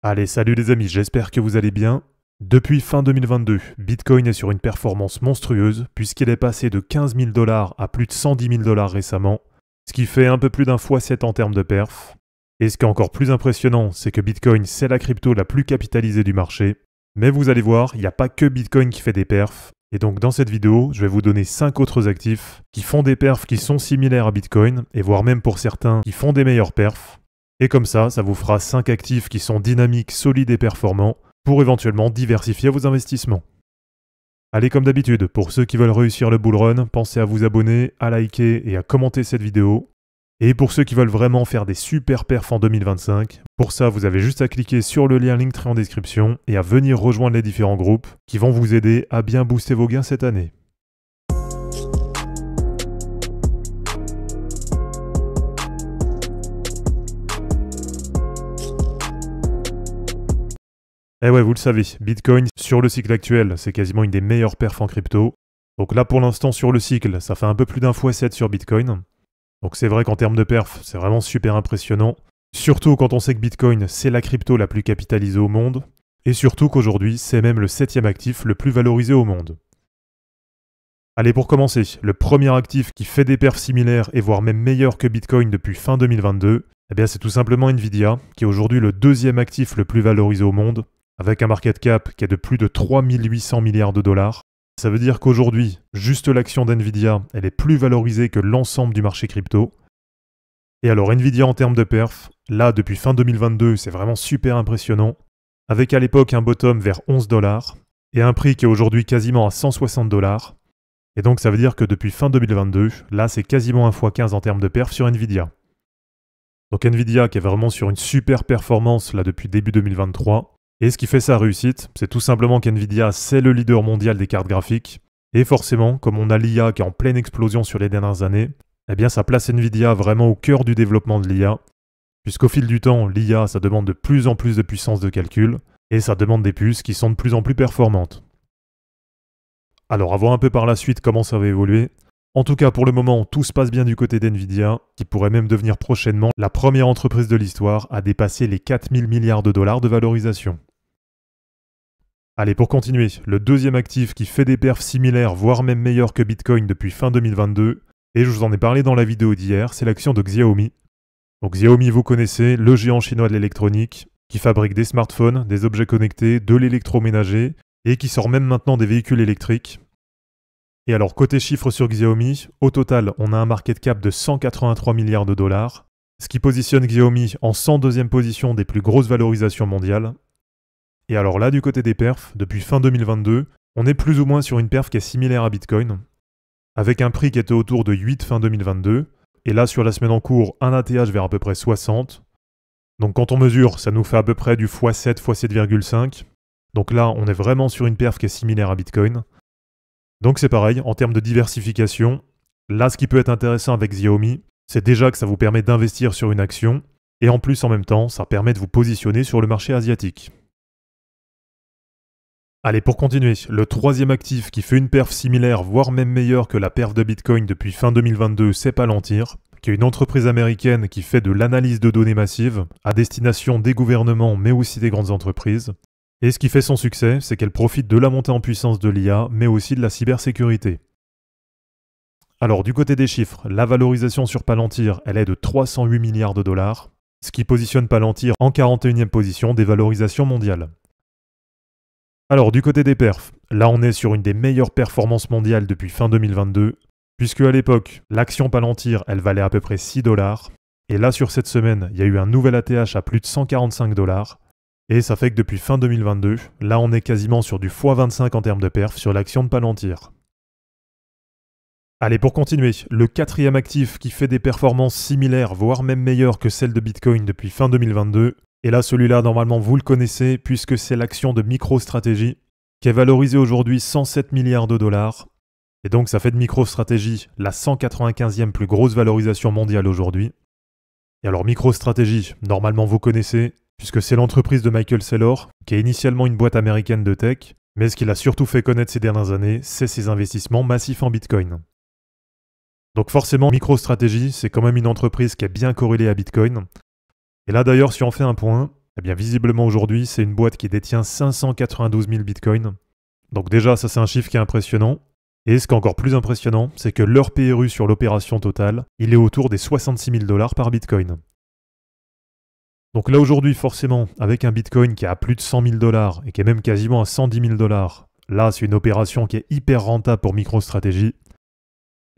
Allez, salut les amis, j'espère que vous allez bien. Depuis fin 2022, Bitcoin est sur une performance monstrueuse puisqu'il est passé de 15 000 $ à plus de 110 000 $ récemment, ce qui fait un peu plus d'un x7 en termes de perf. Et ce qui est encore plus impressionnant, c'est que Bitcoin c'est la crypto la plus capitalisée du marché. Mais vous allez voir, il n'y a pas que Bitcoin qui fait des perfs. Et donc dans cette vidéo, je vais vous donner 5 autres actifs qui font des perfs qui sont similaires à Bitcoin, et voire même pour certains qui font des meilleurs perfs. Et comme ça vous fera 5 actifs qui sont dynamiques, solides et performants pour éventuellement diversifier vos investissements. Allez, comme d'habitude, pour ceux qui veulent réussir le bull run, pensez à vous abonner, à liker et à commenter cette vidéo. Et pour ceux qui veulent vraiment faire des super perfs en 2025, pour ça vous avez juste à cliquer sur le lien Linktree en description et à venir rejoindre les différents groupes qui vont vous aider à bien booster vos gains cette année. Eh ouais, vous le savez, Bitcoin, sur le cycle actuel, c'est quasiment une des meilleures perfs en crypto. Donc là, pour l'instant, sur le cycle, ça fait un peu plus d'un x7 sur Bitcoin. Donc c'est vrai qu'en termes de perf, c'est vraiment super impressionnant. Surtout quand on sait que Bitcoin, c'est la crypto la plus capitalisée au monde. Et surtout qu'aujourd'hui, c'est même le 7e actif le plus valorisé au monde. Allez, pour commencer, le premier actif qui fait des perfs similaires et voire même meilleurs que Bitcoin depuis fin 2022, eh bien c'est tout simplement Nvidia, qui est aujourd'hui le 2e actif le plus valorisé au monde, avec un market cap qui est de plus de 3 800 milliards de dollars. Ça veut dire qu'aujourd'hui, juste l'action d'Nvidia, elle est plus valorisée que l'ensemble du marché crypto. Et alors Nvidia en termes de perf, là depuis fin 2022, c'est vraiment super impressionnant, avec à l'époque un bottom vers 11 $, et un prix qui est aujourd'hui quasiment à 160 $. Et donc ça veut dire que depuis fin 2022, là c'est quasiment un x15 en termes de perf sur Nvidia. Donc Nvidia qui est vraiment sur une super performance là depuis début 2023. Et ce qui fait sa réussite, c'est tout simplement qu'Nvidia, c'est le leader mondial des cartes graphiques. Et forcément, comme on a l'IA qui est en pleine explosion sur les dernières années, eh bien ça place Nvidia vraiment au cœur du développement de l'IA. Puisqu'au fil du temps, l'IA, ça demande de plus en plus de puissance de calcul, et ça demande des puces qui sont de plus en plus performantes. Alors à voir un peu par la suite comment ça va évoluer. En tout cas, pour le moment, tout se passe bien du côté d'Nvidia, qui pourrait même devenir prochainement la première entreprise de l'histoire à dépasser les 4 000 milliards de dollars de valorisation. Allez, pour continuer, le deuxième actif qui fait des perfs similaires, voire même meilleurs que Bitcoin depuis fin 2022, et je vous en ai parlé dans la vidéo d'hier, c'est l'action de Xiaomi. Donc Xiaomi, vous connaissez, le géant chinois de l'électronique, qui fabrique des smartphones, des objets connectés, de l'électroménager, et qui sort même maintenant des véhicules électriques. Et alors, côté chiffres sur Xiaomi, au total, on a un market cap de 183 milliards de dollars, ce qui positionne Xiaomi en 102e position des plus grosses valorisations mondiales. Et alors là, du côté des perfs, depuis fin 2022, on est plus ou moins sur une perf qui est similaire à Bitcoin, avec un prix qui était autour de 8 fin 2022, et là sur la semaine en cours, un ATH vers à peu près 60. Donc quand on mesure, ça nous fait à peu près du x7, x7,5. Donc là, on est vraiment sur une perf qui est similaire à Bitcoin. Donc c'est pareil, en termes de diversification, là ce qui peut être intéressant avec Xiaomi, c'est déjà que ça vous permet d'investir sur une action, et en plus en même temps, ça permet de vous positionner sur le marché asiatique. Allez, pour continuer, le troisième actif qui fait une perf similaire, voire même meilleure que la perf de Bitcoin depuis fin 2022, c'est Palantir, qui est une entreprise américaine qui fait de l'analyse de données massive à destination des gouvernements mais aussi des grandes entreprises. Et ce qui fait son succès, c'est qu'elle profite de la montée en puissance de l'IA, mais aussi de la cybersécurité. Alors du côté des chiffres, la valorisation sur Palantir, elle est de 308 milliards de dollars, ce qui positionne Palantir en 41e position des valorisations mondiales. Alors du côté des perfs, là on est sur une des meilleures performances mondiales depuis fin 2022, puisque à l'époque, l'action Palantir, elle valait à peu près 6 $, et là sur cette semaine, il y a eu un nouvel ATH à plus de 145 $, et ça fait que depuis fin 2022, là on est quasiment sur du x25 en termes de perf sur l'action de Palantir. Allez, pour continuer, le quatrième actif qui fait des performances similaires, voire même meilleures que celles de Bitcoin depuis fin 2022, et là celui-là normalement vous le connaissez puisque c'est l'action de MicroStrategy, qui est valorisée aujourd'hui 107 milliards de dollars, et donc ça fait de MicroStrategy la 195e plus grosse valorisation mondiale aujourd'hui. Et alors MicroStrategy, normalement vous connaissez, puisque c'est l'entreprise de Michael Saylor, qui est initialement une boîte américaine de tech, mais ce qu'il a surtout fait connaître ces dernières années, c'est ses investissements massifs en Bitcoin. Donc forcément, MicroStrategy, c'est quand même une entreprise qui est bien corrélée à Bitcoin. Et là d'ailleurs, si on fait un point, Eh bien visiblement aujourd'hui, c'est une boîte qui détient 592 000 bitcoins. Donc déjà, ça c'est un chiffre qui est impressionnant. Et ce qui est encore plus impressionnant, c'est que leur PRU sur l'opération totale, il est autour des 66 000 $ par bitcoin. Donc là aujourd'hui, forcément, avec un bitcoin qui est à plus de 100 000 $ et qui est même quasiment à 110 000 $, là c'est une opération qui est hyper rentable pour MicroStrategy.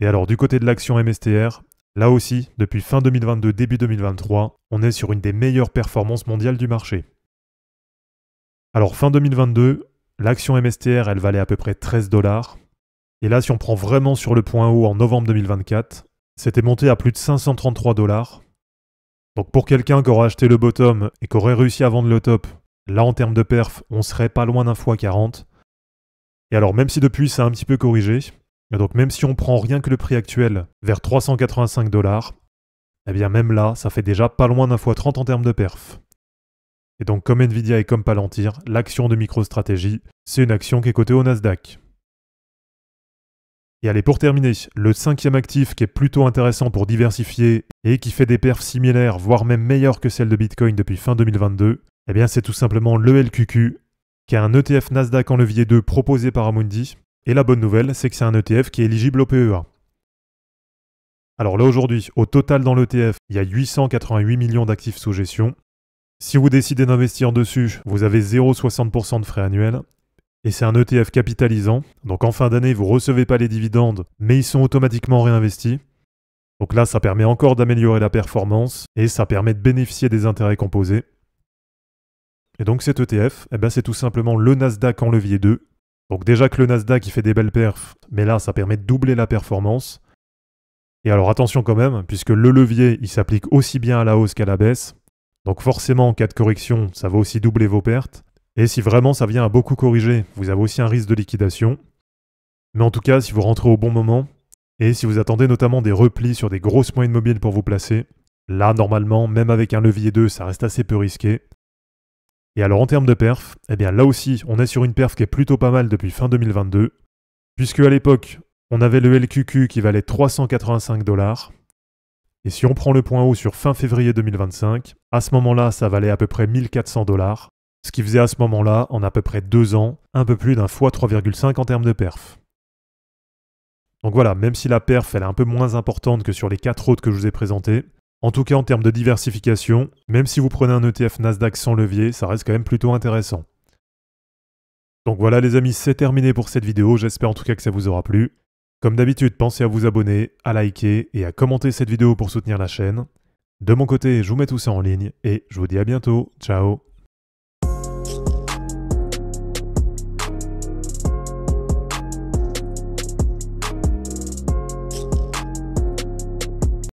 Et alors du côté de l'action MSTR, là aussi, depuis fin 2022, début 2023, on est sur une des meilleures performances mondiales du marché. Alors fin 2022, l'action MSTR, elle valait à peu près 13 $. Et là, si on prend vraiment sur le point haut en novembre 2024, c'était monté à plus de 533 $. Donc pour quelqu'un qui aura acheté le bottom et qui aurait réussi à vendre le top, là en termes de perf, on serait pas loin d'un x40. Et alors même si depuis ça a un petit peu corrigé, et donc même si on prend rien que le prix actuel vers 385 $, eh bien même là, ça fait déjà pas loin d'un x30 en termes de perf. Et donc comme Nvidia et comme Palantir, l'action de MicroStrategy, c'est une action qui est cotée au Nasdaq. Et allez, pour terminer, le cinquième actif qui est plutôt intéressant pour diversifier et qui fait des perfs similaires, voire même meilleures que celles de Bitcoin depuis fin 2022, eh bien c'est tout simplement l'ELQQ, qui est un ETF Nasdaq en levier 2 proposé par Amundi. Et la bonne nouvelle, c'est que c'est un ETF qui est éligible au PEA. Alors là aujourd'hui, au total dans l'ETF, il y a 888 millions d'actifs sous gestion. Si vous décidez d'investir dessus, vous avez 0,60% de frais annuels. Et c'est un ETF capitalisant, donc en fin d'année, vous ne recevez pas les dividendes, mais ils sont automatiquement réinvestis. Donc là, ça permet encore d'améliorer la performance, et ça permet de bénéficier des intérêts composés. Et donc cet ETF, c'est tout simplement le Nasdaq en levier 2. Donc déjà que le Nasdaq, il fait des belles perfs, mais là, ça permet de doubler la performance. Et alors attention quand même, puisque le levier, il s'applique aussi bien à la hausse qu'à la baisse. Donc forcément, en cas de correction, ça va aussi doubler vos pertes. Et si vraiment ça vient à beaucoup corriger, vous avez aussi un risque de liquidation. Mais en tout cas, si vous rentrez au bon moment, et si vous attendez notamment des replis sur des grosses moyennes mobiles pour vous placer, là, normalement, même avec un levier 2, ça reste assez peu risqué. Et alors en termes de perf, là aussi, on est sur une perf qui est plutôt pas mal depuis fin 2022, puisque à l'époque, on avait le LQQ qui valait 385 $. Et si on prend le point haut sur fin février 2025, à ce moment-là, ça valait à peu près 1400 $. Ce qui faisait à ce moment-là, en à peu près 2 ans, un peu plus d'un fois 3,5 en termes de perf. Donc voilà, même si la perf elle est un peu moins importante que sur les 4 autres que je vous ai présentés, en tout cas en termes de diversification, même si vous prenez un ETF Nasdaq sans levier, ça reste quand même plutôt intéressant. Donc voilà les amis, c'est terminé pour cette vidéo, j'espère en tout cas que ça vous aura plu. Comme d'habitude, pensez à vous abonner, à liker et à commenter cette vidéo pour soutenir la chaîne. De mon côté, je vous mets tout ça en ligne et je vous dis à bientôt, ciao.